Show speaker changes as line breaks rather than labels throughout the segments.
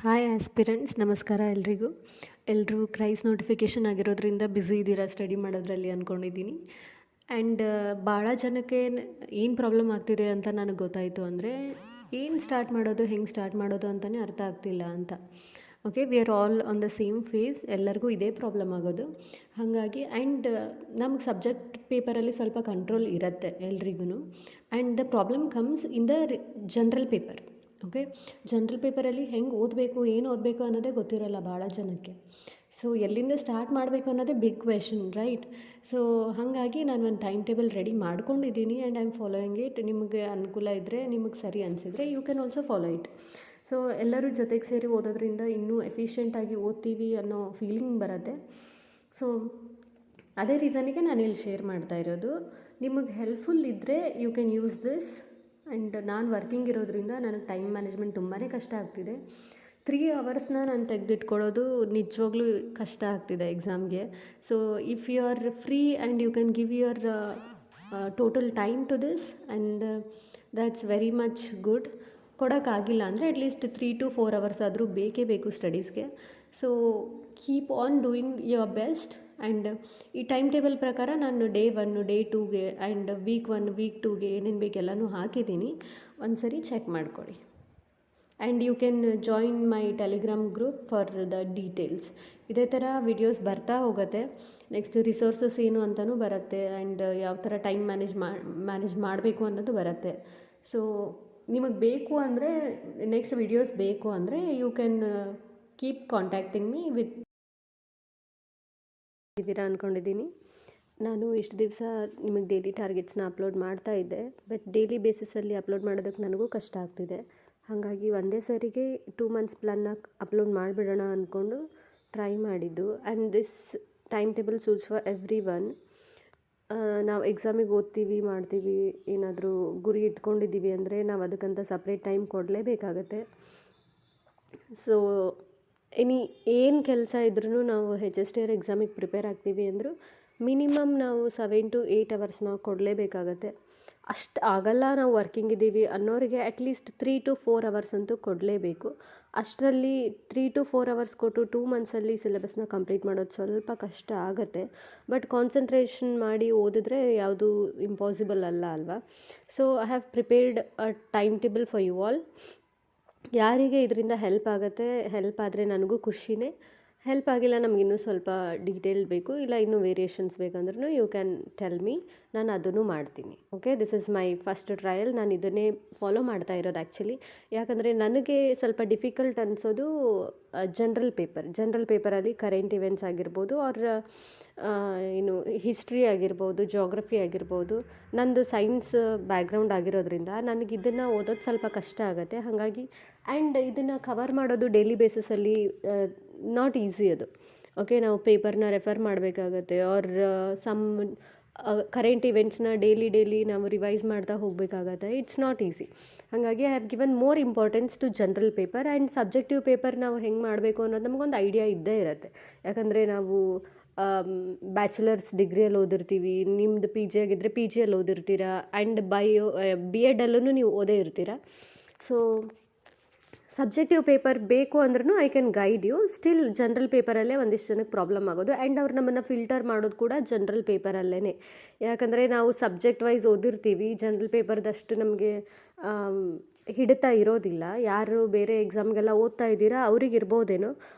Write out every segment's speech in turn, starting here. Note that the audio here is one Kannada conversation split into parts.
ಹಾಯ್ ಆಸ್ಪಿರೆಂಟ್ಸ್, ನಮಸ್ಕಾರ ಎಲ್ರಿಗೂ. ಎಲ್ಲರೂ ಕ್ರೈಸ್ ನೋಟಿಫಿಕೇಷನ್ ಆಗಿರೋದ್ರಿಂದ ಬ್ಯುಸಿ ಇದ್ದೀರಾ ಸ್ಟಡಿ ಮಾಡೋದ್ರಲ್ಲಿ ಅಂದ್ಕೊಂಡಿದ್ದೀನಿ. ಆ್ಯಂಡ್ ಭಾಳ ಜನಕ್ಕೆ ಏನು ಪ್ರಾಬ್ಲಮ್ ಆಗ್ತಿದೆ ಅಂತ ನನಗೆ ಗೊತ್ತಾಯಿತು ಅಂದರೆ, ಏನು ಸ್ಟಾರ್ಟ್ ಮಾಡೋದು, ಹೆಂಗೆ ಸ್ಟಾರ್ಟ್ ಮಾಡೋದು ಅಂತಲೇ ಅರ್ಥ ಆಗ್ತಿಲ್ಲ ಅಂತ. Okay, we are all on the same phase. ಎಲ್ಲರಿಗೂ ಇದೇ ಪ್ರಾಬ್ಲಮ್ ಆಗೋದು. ಹಾಗಾಗಿ ಆ್ಯಂಡ್ ನಮ್ಗೆ ಸಬ್ಜೆಕ್ಟ್ ಪೇಪರಲ್ಲಿ ಸ್ವಲ್ಪ ಕಂಟ್ರೋಲ್ ಇರುತ್ತೆ ಎಲ್ರಿಗೂ. And the problem comes in the general paper. Okay, general ಪೇಪರಲ್ಲಿ ಹೆಂಗೆ ಓದಬೇಕು, ಏನು ಓದಬೇಕು ಅನ್ನೋದೇ ಗೊತ್ತಿರಲ್ಲ ಭಾಳ ಜನಕ್ಕೆ. ಸೊ ಎಲ್ಲಿಂದ ಸ್ಟಾರ್ಟ್ ಮಾಡಬೇಕು ಅನ್ನೋದೇ ಬಿಗ್ ಕ್ವೆಶನ್, ರೈಟ್? ಸೊ ಹಾಗಾಗಿ ನಾನು ಒಂದು ಟೈಮ್ ಟೇಬಲ್ ರೆಡಿ ಮಾಡ್ಕೊಂಡಿದ್ದೀನಿ and I am following it. ನಿಮಗೆ ಅನುಕೂಲ ಇದ್ದರೆ, ನಿಮಗೆ ಸರಿ ಅನಿಸಿದರೆ you can also follow it. So ಎಲ್ಲರೂ ಜೊತೆಗೆ ಸೇರಿ ಓದೋದ್ರಿಂದ ಇನ್ನೂ ಎಫಿಷಿಯೆಂಟಾಗಿ ಓದ್ತೀವಿ ಅನ್ನೋ ಫೀಲಿಂಗ್ ಬರುತ್ತೆ. ಸೊ ಅದೇ ರೀಸನಿಗೆ ನಾನು ಇಲ್ಲಿ ಶೇರ್ ಮಾಡ್ತಾ ಇರೋದು. ನಿಮಗೆ ಹೆಲ್ಪ್ಫುಲ್ ಇದ್ದರೆ you can use this. And ನಾನು ವರ್ಕಿಂಗ್ ಇರೋದ್ರಿಂದ ನನಗೆ ಟೈಮ್ ಮ್ಯಾನೇಜ್ಮೆಂಟ್ ತುಂಬಾ ಕಷ್ಟ ಆಗ್ತಿದೆ. 3 ಅವರ್ಸ್ನ ನಾನು ತೆಗೆದಿಟ್ಕೊಳ್ಳೋದು ನಿಜವಾಗ್ಲೂ ಕಷ್ಟ ಆಗ್ತಿದೆ ಎಕ್ಸಾಮ್ಗೆ. So if you are free and you can give your total time to this and that's very much good. ಕೊಡೋಕ್ಕಾಗಿಲ್ಲ ಅಂದರೆ ಅಟ್ಲೀಸ್ಟ್ 3 to 4 ಅವರ್ಸ್ ಆದರೂ ಬೇಕೇ ಬೇಕು ಸ್ಟಡೀಸ್ಗೆ. So keep on doing your best. And ಈ ಟೈಮ್ ಟೇಬಲ್ ಪ್ರಕಾರ ನಾನು ಡೇ 1, ಡೇ 2ಗೆ ಆ್ಯಂಡ್ ವೀಕ್ 1, ವೀಕ್ 2ಗೆ ಏನೇನು ಬೇಕು ಎಲ್ಲನೂ ಹಾಕಿದ್ದೀನಿ. ಒಂದು ಸರಿ ಚೆಕ್ ಮಾಡ್ಕೊಳ್ಳಿ. And you can join my Telegram group for the details. ಇದೇ ಥರ ವಿಡಿಯೋಸ್ ಬರ್ತಾ ಹೋಗುತ್ತೆ. ನೆಕ್ಸ್ಟ್ ರಿಸೋರ್ಸಸ್ ಏನು ಅಂತಲೂ ಬರುತ್ತೆ. ಆ್ಯಂಡ್ ಯಾವ ಥರ ಟೈಮ್ ಮ್ಯಾನೇಜ್ ಮಾಡಬೇಕು ಅನ್ನೋದು ಬರುತ್ತೆ. ಸೊ ನಿಮಗೆ ಬೇಕು ಅಂದರೆ, ನೆಕ್ಸ್ಟ್ ವಿಡಿಯೋಸ್ ಬೇಕು ಅಂದರೆ you can keep contacting me with ಇದ್ದೀರಾ ಅಂದ್ಕೊಂಡಿದ್ದೀನಿ. ನಾನು ಇಷ್ಟು ದಿವಸ ನಿಮಗೆ ಡೈಲಿ ಟಾರ್ಗೆಟ್ಸ್ನ ಅಪ್ಲೋಡ್ ಮಾಡ್ತಾ ಇದ್ದೆ. ಬಟ್ ಡೈಲಿ ಬೇಸಿಸಲ್ಲಿ ಅಪ್ಲೋಡ್ ಮಾಡೋದಕ್ಕೆ ನನಗೂ ಕಷ್ಟ ಆಗ್ತಿದೆ. ಹಾಗಾಗಿ ಒಂದೇ ಸರಿಗೆ 2 ಮಂತ್ಸ್ ಪ್ಲಾನ್ನ ಅಪ್ಲೋಡ್ ಮಾಡಿಬಿಡೋಣ ಅಂದ್ಕೊಂಡು ಟ್ರೈ ಮಾಡಿದ್ದು. And this time table suits for every one. ನಾವು ಎಕ್ಸಾಮಿಗೆ ಓದ್ತೀವಿ, ಮಾಡ್ತೀವಿ, ಏನಾದರೂ ಗುರಿ ಇಟ್ಕೊಂಡಿದ್ದೀವಿ ಅಂದರೆ ನಾವು ಅದಕ್ಕಂತ ಸಪ್ರೇಟ್ ಟೈಮ್ ಕೊಡಲೇಬೇಕಾಗತ್ತೆ. ಸೊ ಏನು ಕೆಲಸ ಇದ್ರೂ ನಾವು HSTR ಎಕ್ಸಾಮಿಗೆ ಪ್ರಿಪೇರ್ ಆಗ್ತೀವಿ ಅಂದರೂ ಮಿನಿಮಮ್ ನಾವು 7 to 8 ಅವರ್ಸ್ನ ಕೊಡಲೇಬೇಕಾಗತ್ತೆ. ಅಷ್ಟು ಆಗಲ್ಲ, ನಾವು ವರ್ಕಿಂಗ್ ಇದ್ದೀವಿ ಅನ್ನೋರಿಗೆ ಅಟ್ಲೀಸ್ಟ್ 3 to 4 ಅವರ್ಸ್ ಅಂತೂ ಕೊಡಲೇಬೇಕು. ಅಷ್ಟರಲ್ಲಿ 3 to 4 ಅವರ್ಸ್ ಕೊಟ್ಟು 2 ಮಂತ್ಸಲ್ಲಿ ಸಿಲೆಬಸ್ನ ಕಂಪ್ಲೀಟ್ ಮಾಡೋದು ಸ್ವಲ್ಪ ಕಷ್ಟ ಆಗುತ್ತೆ. ಬಟ್ ಕಾನ್ಸಂಟ್ರೇಷನ್ ಮಾಡಿ ಓದಿದ್ರೆ ಯಾವುದೂ ಇಂಪಾಸಿಬಲ್ ಅಲ್ಲ ಅಲ್ವಾ? So I have prepared a time table for you all. ಯಾರಿಗೆ ಇದರಿಂದ ಹೆಲ್ಪ್ ಆಗುತ್ತೆ, ಹೆಲ್ಪ್ ಆದರೆ ನನಗೂ ಖುಷಿನೇ. ಹೆಲ್ಪ್ ಆಗಿಲ್ಲ, ನಮ್ಗೆ ಇನ್ನೂ ಸ್ವಲ್ಪ ಡೀಟೇಲ್ ಬೇಕು, ಇಲ್ಲ ಇನ್ನೂ ವೇರಿಯೇಷನ್ಸ್ ಬೇಕಂದ್ರೂ ಯು ಕ್ಯಾನ್ ಟೆಲ್ ಮೀ. ನಾನು ಅದನ್ನು ಮಾಡ್ತೀನಿ. Okay, this is my first trial. ನಾನು ಇದನ್ನೇ ಫಾಲೋ ಮಾಡ್ತಾ ಇರೋದು ಆ್ಯಕ್ಚುಲಿ. ಯಾಕಂದರೆ ನನಗೆ ಸ್ವಲ್ಪ ಡಿಫಿಕಲ್ಟ್ ಅನಿಸೋದು ಜನರಲ್ ಪೇಪರಲ್ಲಿ ಕರೆಂಟ್ ಇವೆಂಟ್ಸ್ ಆಗಿರ್ಬೋದು, ಆರ್ ಏನು ಹಿಸ್ಟ್ರಿ ಆಗಿರ್ಬೋದು, ಜೋಗ್ರಫಿ ಆಗಿರ್ಬೋದು. ನಂದು ಸೈನ್ಸ್ ಬ್ಯಾಕ್ಗ್ರೌಂಡ್ ಆಗಿರೋದ್ರಿಂದ ನನಗೆ ಇದನ್ನು ಓದೋದು ಸ್ವಲ್ಪ ಕಷ್ಟ ಆಗುತ್ತೆ. ಹಾಗಾಗಿ ಆ್ಯಂಡ್ ಇದನ್ನು ಕವರ್ ಮಾಡೋದು ಡೈಲಿ ಬೇಸಿಸಲ್ಲಿ ನಾಟ್ ಈಸಿ ಅದು. ಓಕೆ, ನಾವು ಪೇಪರ್ನ ರೆಫರ್ ಮಾಡಬೇಕಾಗತ್ತೆ, ಆರ್ ಸಮ್ ಕರೆಂಟ್ ಇವೆಂಟ್ಸ್ನ ಡೈಲಿ ನಾವು ರಿವೈಸ್ ಮಾಡ್ತಾ ಹೋಗಬೇಕಾಗತ್ತೆ. It's not easy. ಹಾಗಾಗಿ I have given more importance to general paper. And subjective paper ನಾವು ಹೆಂಗೆ ಮಾಡಬೇಕು ಅನ್ನೋದು ನಮಗೊಂದು ಐಡಿಯಾ ಇದ್ದೇ ಇರುತ್ತೆ. ಯಾಕಂದರೆ ನಾವು ಬ್ಯಾಚುಲರ್ಸ್ ಡಿಗ್ರಿಯಲ್ಲಿ ಓದಿರ್ತೀವಿ, ನಿಮ್ಮದು PG ಆಗಿದ್ದರೆ PGಯಲ್ಲಿ ಓದಿರ್ತೀರ, ಆ್ಯಂಡ್ B.Edಲ್ಲೂ ನೀವು ಓದೇ ಇರ್ತೀರ. ಸೊ ಸಬ್ಜೆಕ್ಟಿವ್ ಪೇಪರ್ ಬೇಕು ಅಂದ್ರೂ I can guide you. Still general ಪೇಪರಲ್ಲೇ ಒಂದಿಷ್ಟು ಜನಕ್ಕೆ ಪ್ರಾಬ್ಲಮ್ ಆಗೋದು. ಆ್ಯಂಡ್ ಅವ್ರು ನಮ್ಮನ್ನು ಫಿಲ್ಟರ್ ಮಾಡೋದು ಕೂಡ ಜನರಲ್ ಪೇಪರಲ್ಲೇ. ಯಾಕಂದರೆ ನಾವು ಸಬ್ಜೆಕ್ಟ್ ವೈಸ್ ಓದಿರ್ತೀವಿ, ಜನರಲ್ ಪೇಪರ್ದಷ್ಟು ನಮಗೆ ಹಿಡಿತಾ ಇರೋದಿಲ್ಲ. ಯಾರು ಬೇರೆ ಎಕ್ಸಾಮ್ಗೆಲ್ಲ ಓದ್ತಾ ಇದ್ದೀರಾ ಅವ್ರಿಗೆ ಇರ್ಬೋದೇನೋ,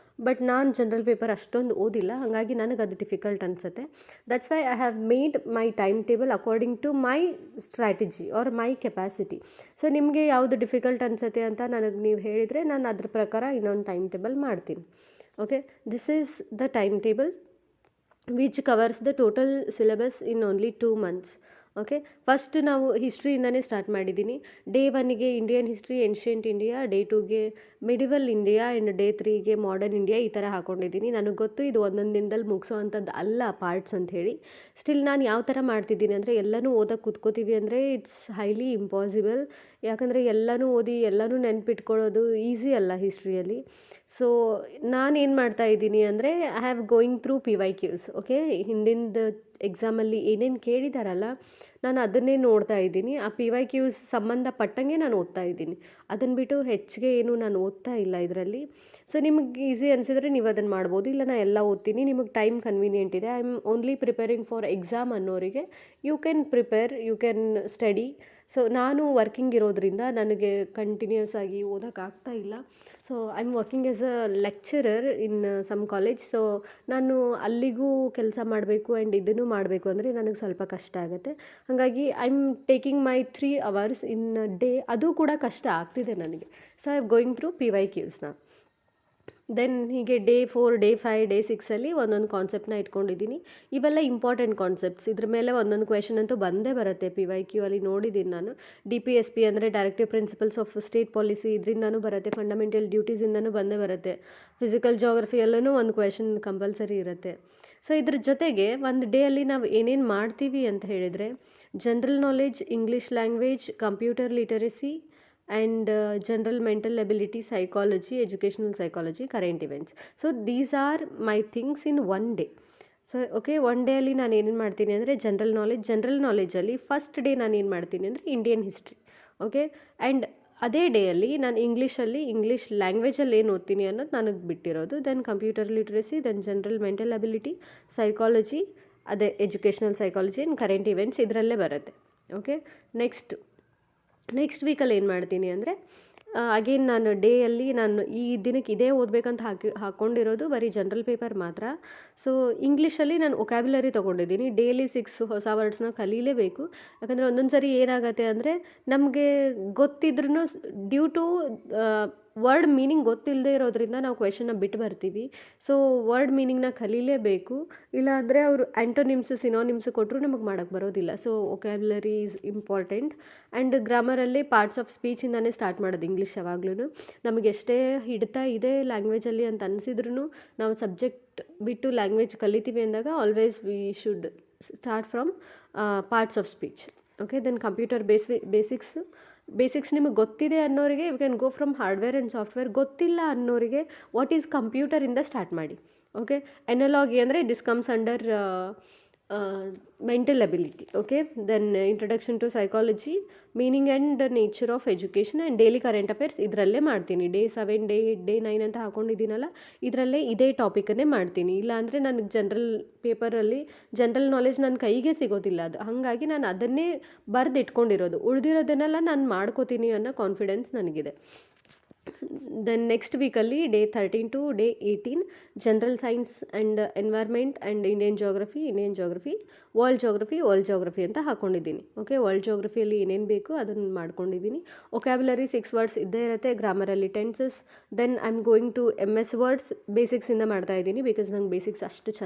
ಬಟ್ ನಾನು ಜನರಲ್ ಪೇಪರ್ ಅಷ್ಟೊಂದು ಓದಿಲ್ಲ. ಹಾಗಾಗಿ ನನಗೆ ಅದು ಡಿಫಿಕಲ್ಟ್ ಅನಿಸುತ್ತೆ. That's why I have made my time table according to my strategy or my capacity. So ನಿಮಗೆ ಯಾವುದು ಡಿಫಿಕಲ್ಟ್ ಅನಿಸುತ್ತೆ ಅಂತ ನನಗೆ ನೀವು ಹೇಳಿದರೆ ನಾನು ಅದ್ರ ಪ್ರಕಾರ ಇನ್ನೊಂದು ಟೈಮ್ ಟೇಬಲ್ ಮಾಡ್ತೀನಿ. Okay, this is the time table which covers the total syllabus in only 2 months. Okay, first ನಾವು ಹಿಸ್ಟ್ರಿಯಿಂದನೇ ಸ್ಟಾರ್ಟ್ ಮಾಡಿದ್ದೀನಿ. ಡೇ 1ಗೆ Indian history, ancient India, day 2ಗೆ ಮಿಡಿವಲ್ ಇಂಡಿಯಾ, ಆ್ಯಂಡ್ ಡೇ 3ಗೆ ಮಾಡರ್ನ್ ಇಂಡಿಯಾ, ಈ ಥರ ಹಾಕ್ಕೊಂಡಿದ್ದೀನಿ. ನನಗೆ ಗೊತ್ತು ಇದು ಒಂದೊಂದು ದಿನದಲ್ಲಿ ಮುಗಿಸೋ ಅಂಥದ್ದು ಅಲ್ಲ ಪಾರ್ಟ್ಸ್ ಅಂಥೇಳಿ. ಸ್ಟಿಲ್ ನಾನು ಯಾವ ಥರ ಮಾಡ್ತಿದ್ದೀನಿ ಅಂದರೆ, ಎಲ್ಲನೂ ಓದೋಕ್ಕೆ ಕೂತ್ಕೋತೀವಿ ಅಂದರೆ ಇಟ್ಸ್ ಹೈಲಿ ಇಂಪಾಸಿಬಲ್. ಯಾಕಂದರೆ ಎಲ್ಲನೂ ಓದಿ ಎಲ್ಲನೂ ನೆನ್ಪಿಟ್ಕೊಳ್ಳೋದು ಈಸಿ ಅಲ್ಲ ಹಿಸ್ಟ್ರಿಯಲ್ಲಿ. ಸೊ ನಾನೇನು ಮಾಡ್ತಾ ಇದ್ದೀನಿ ಅಂದರೆ, I have going through PYQs. Okay, ಹಿಂದಿಂದು ಎಕ್ಸಾಮಲ್ಲಿ ಏನೇನು ಕೇಳಿದಾರಲ್ಲ, ನಾನು ಅದನ್ನೇ ನೋಡ್ತಾ ಇದ್ದೀನಿ. ಆ PYQs ಸಂಬಂಧಪಟ್ಟಂಗೆ ನಾನು ಓದ್ತಾ ಇದ್ದೀನಿ. ಅದನ್ನು ಬಿಟ್ಟು ಹೆಚ್ಚಿಗೆ ಏನು ನಾನು ಓದ್ತಾ ಇಲ್ಲ ಇದರಲ್ಲಿ. ಸೊ ನಿಮಗೆ ಈಸಿ ಅನಿಸಿದ್ರೆ ನೀವು ಅದನ್ನು ಮಾಡ್ಬೋದು. ಇಲ್ಲ ನಾನು ಎಲ್ಲ ಓದ್ತೀನಿ, ನಿಮಗೆ ಟೈಮ್ ಕನ್ವೀನಿಯೆಂಟ್ ಇದೆ, I am only preparing for exam ಅನ್ನೋರಿಗೆ you can prepare, you can study. So ನಾನು ವರ್ಕಿಂಗ್ ಇರೋದ್ರಿಂದ ನನಗೆ ಕಂಟಿನ್ಯೂಸ್ ಆಗಿ ಓದೋಕ್ಕಾಗ್ತಾ ಇಲ್ಲ. So I am working as a lecturer in some college. So ನಾನು ಅಲ್ಲಿಗೂ ಕೆಲಸ ಮಾಡಬೇಕು ಆ್ಯಂಡ್ ಇದನ್ನು ಮಾಡಬೇಕು ಅಂದರೆ ನನಗೆ ಸ್ವಲ್ಪ ಕಷ್ಟ ಆಗುತ್ತೆ. ಹಾಗಾಗಿ I am taking my 3 hours in day. ಅದು ಕೂಡ ಕಷ್ಟ ಆಗ್ತಿದೆ ನನಗೆ. So I am going through PYQsನ. ದೆನ್ ಹೀಗೆ ಡೇ 4, ಡೇ 5, ಡೇ 6ಅಲ್ಲಿ ಒಂದೊಂದು ಕಾನ್ಸೆಪ್ಟನ್ನ ಇಟ್ಕೊಂಡಿದ್ದೀನಿ. ಇವೆಲ್ಲ ಇಂಪಾರ್ಟೆಂಟ್ ಕಾನ್ಸೆಪ್ಟ್ಸ್. ಇದ್ರ ಮೇಲೆ ಒಂದೊಂದು ಕ್ವೆಶನ್ ಅಂತೂ ಬಂದೇ ಬರುತ್ತೆ. PYQ ಅಲ್ಲಿ ನೋಡಿದ್ದೀನಿ ನಾನು. DPSP ಅಂದರೆ directive principles of state policy, ಇದರಿಂದನೂ ಬರುತ್ತೆ. ಫಂಡಮೆಂಟಲ್ ಡ್ಯೂಟೀಸಿಂದನೂ ಬಂದೇ ಬರುತ್ತೆ. ಫಿಸಿಕಲ್ ಜಾಗ್ರಫಿಯಲ್ಲೂ ಒಂದು ಕ್ವೆಶನ್ ಕಂಪಲ್ಸರಿ ಇರುತ್ತೆ. ಸೊ ಇದ್ರ ಜೊತೆಗೆ ಒಂದು ಡೇಯಲ್ಲಿ ನಾವು ಏನೇನು ಮಾಡ್ತೀವಿ ಅಂತ ಹೇಳಿದರೆ, general knowledge, English language, computer literacy and general mental ability, psychology, educational psychology, current events. So these are my things in one day. So okay, one day ಅಲ್ಲಿ ನಾನು ಏನೇನು ಮಾಡ್ತೀನಿ ಅಂದರೆ ಜನರಲ್ ನಾಲೆಡ್ಜಲ್ಲಿ ಫಸ್ಟ್ ಡೇ ನಾನು ಏನು ಮಾಡ್ತೀನಿ ಅಂದರೆ ಇಂಡಿಯನ್ ಹಿಸ್ಟ್ರಿ. ಓಕೆ, ಆ್ಯಂಡ್ ಅದೇ ಡೇಯಲ್ಲಿ ನಾನು ಇಂಗ್ಲೀಷ್ ಲ್ಯಾಂಗ್ವೇಜಲ್ಲಿ ಏನು ಓದ್ತೀನಿ ಅನ್ನೋದು ನನಗೆ ಬಿಟ್ಟಿರೋದು. Then computer literacy, then general mental ability, psychology, ಅದೇ educational psychology and current events ಇದರಲ್ಲೇ ಬರುತ್ತೆ. ಓಕೆ, ನೆಕ್ಸ್ಟ್ ವೀಕಲ್ಲಿ ಏನು ಮಾಡ್ತೀನಿ ಅಂದರೆ, ಅಗೇನ್ ನಾನು ಡೇಯಲ್ಲಿ ನಾನು ಈ ದಿನಕ್ಕೆ ಇದೇ ಓದಬೇಕಂತ ಹಾಕ್ಕೊಂಡಿರೋದು ಬರೀ ಜನರಲ್ ಪೇಪರ್ ಮಾತ್ರ. ಸೊ ಇಂಗ್ಲೀಷಲ್ಲಿ ನಾನು ವೊಕ್ಯಾಬ್ಯುಲರಿ ತೊಗೊಂಡಿದ್ದೀನಿ. ಡೇಲಿ 6 ಹೊಸ ವರ್ಡ್ಸ್ನ ಕಲೀಲೇಬೇಕು. ಯಾಕಂದರೆ ಒಂದೊಂದು ಸರಿ ಏನಾಗುತ್ತೆ ಅಂದರೆ, ನಮಗೆ ಗೊತ್ತಿದ್ರೂ ಡ್ಯೂ ಟು ವರ್ಡ್ ಮೀನಿಂಗ್ ಗೊತ್ತಿಲ್ಲದೆ ಇರೋದ್ರಿಂದ ನಾವು ಕ್ವೆಶನ್ನ ಬಿಟ್ಟು ಬರ್ತೀವಿ. ಸೊ ವರ್ಡ್ ಮೀನಿಂಗ್ನ ಕಲೀಲೇಬೇಕು. ಇಲ್ಲಾಂದರೆ ಅವರು ಆ್ಯಂಟೋನಿಮ್ಸ್, ಸಿನೋನಿಮ್ಸ್ ಕೊಟ್ಟರು ನಮಗೆ ಮಾಡೋಕ್ಕೆ ಬರೋದಿಲ್ಲ. So vocabulary is important. And ಗ್ರಾಮರಲ್ಲಿ ಪಾರ್ಟ್ಸ್ ಆಫ್ ಸ್ಪೀಚಿಂದನೇ ಸ್ಟಾರ್ಟ್ ಮಾಡೋದು ಇಂಗ್ಲೀಷ್ ಯಾವಾಗ್ಲೂ. ನಮಗೆ ಎಷ್ಟೇ ಹಿಡಿತಾ ಇದೆ ಲ್ಯಾಂಗ್ವೇಜಲ್ಲಿ ಅಂತ ಅನಿಸಿದ್ರೂ ನಾವು ಸಬ್ಜೆಕ್ಟ್ ಬಿಟ್ಟು ಲ್ಯಾಂಗ್ವೇಜ್ ಕಲಿತೀವಿ ಅಂದಾಗ always we should start from parts of speech. Okay, then computer basics ನಿಮಗೆ ಗೊತ್ತಿದೆ ಅನ್ನೋರಿಗೆ you can go from hardware and software. ಗೊತ್ತಿಲ್ಲ ಅನ್ನೋರಿಗೆ ವಾಟ್ ಈಸ್ ಕಂಪ್ಯೂಟರಿಂದ ಸ್ಟಾರ್ಟ್ ಮಾಡಿ. ಓಕೆ, ಎನಲಾಗಿ ಅಂದರೆ this comes under mental ability. Okay, then introduction to psychology, meaning and nature of education and daily current affairs ಇದರಲ್ಲೇ ಮಾಡ್ತೀನಿ. ಡೇ 7, ಡೇ 8, ಡೇ 9 ಅಂತ ಹಾಕ್ಕೊಂಡಿದ್ದೀನಲ್ಲ, ಇದರಲ್ಲೇ ಇದೇ ಟಾಪಿಕನ್ನೇ ಮಾಡ್ತೀನಿ. ಇಲ್ಲಾಂದರೆ ನನಗೆ ಪೇಪರಲ್ಲಿ ಜನರಲ್ ನಾಲೆಡ್ಜ್ ನನ್ನ ಕೈಗೆ ಸಿಗೋದಿಲ್ಲ. ಅದು ಹಾಗಾಗಿ ನಾನು ಅದನ್ನೇ ಬರೆದು ಇಟ್ಕೊಂಡಿರೋದು. ಉಳಿದಿರೋದನ್ನೆಲ್ಲ ನಾನು ಮಾಡ್ಕೋತೀನಿ ಅನ್ನೋ ಕಾನ್ಫಿಡೆನ್ಸ್ ನನಗಿದೆ. ದೆನ್ ನೆಕ್ಸ್ಟ್ ವೀಕಲ್ಲಿ day 13 to day 18 general science and environment and Indian geography, world geography ಅಂತ ಹಾಕ್ಕೊಂಡಿದ್ದೀನಿ. ಓಕೆ, ವರ್ಲ್ಡ್ ಜೋಗ್ರಫಿಯಲ್ಲಿ ಏನೇನು ಬೇಕು ಅದನ್ನು ಮಾಡ್ಕೊಂಡಿದ್ದೀನಿ. ವೊಕ್ಯಾಬ್ಯುಲರಿ 6 ವರ್ಡ್ಸ್ ಇದ್ದೇ ಇರುತ್ತೆ. ಗ್ರಾಮರಲ್ಲಿ tenses. Then I am going to MS words ಬೇಸಿಕ್ಸಿಂದ ಮಾಡ್ತಾ ಇದ್ದೀನಿ, ಬಿಕಾಸ್ ನಂಗೆ ಬೇಸಿಕ್ಸ್ ಅಷ್ಟು ಚೆಂದ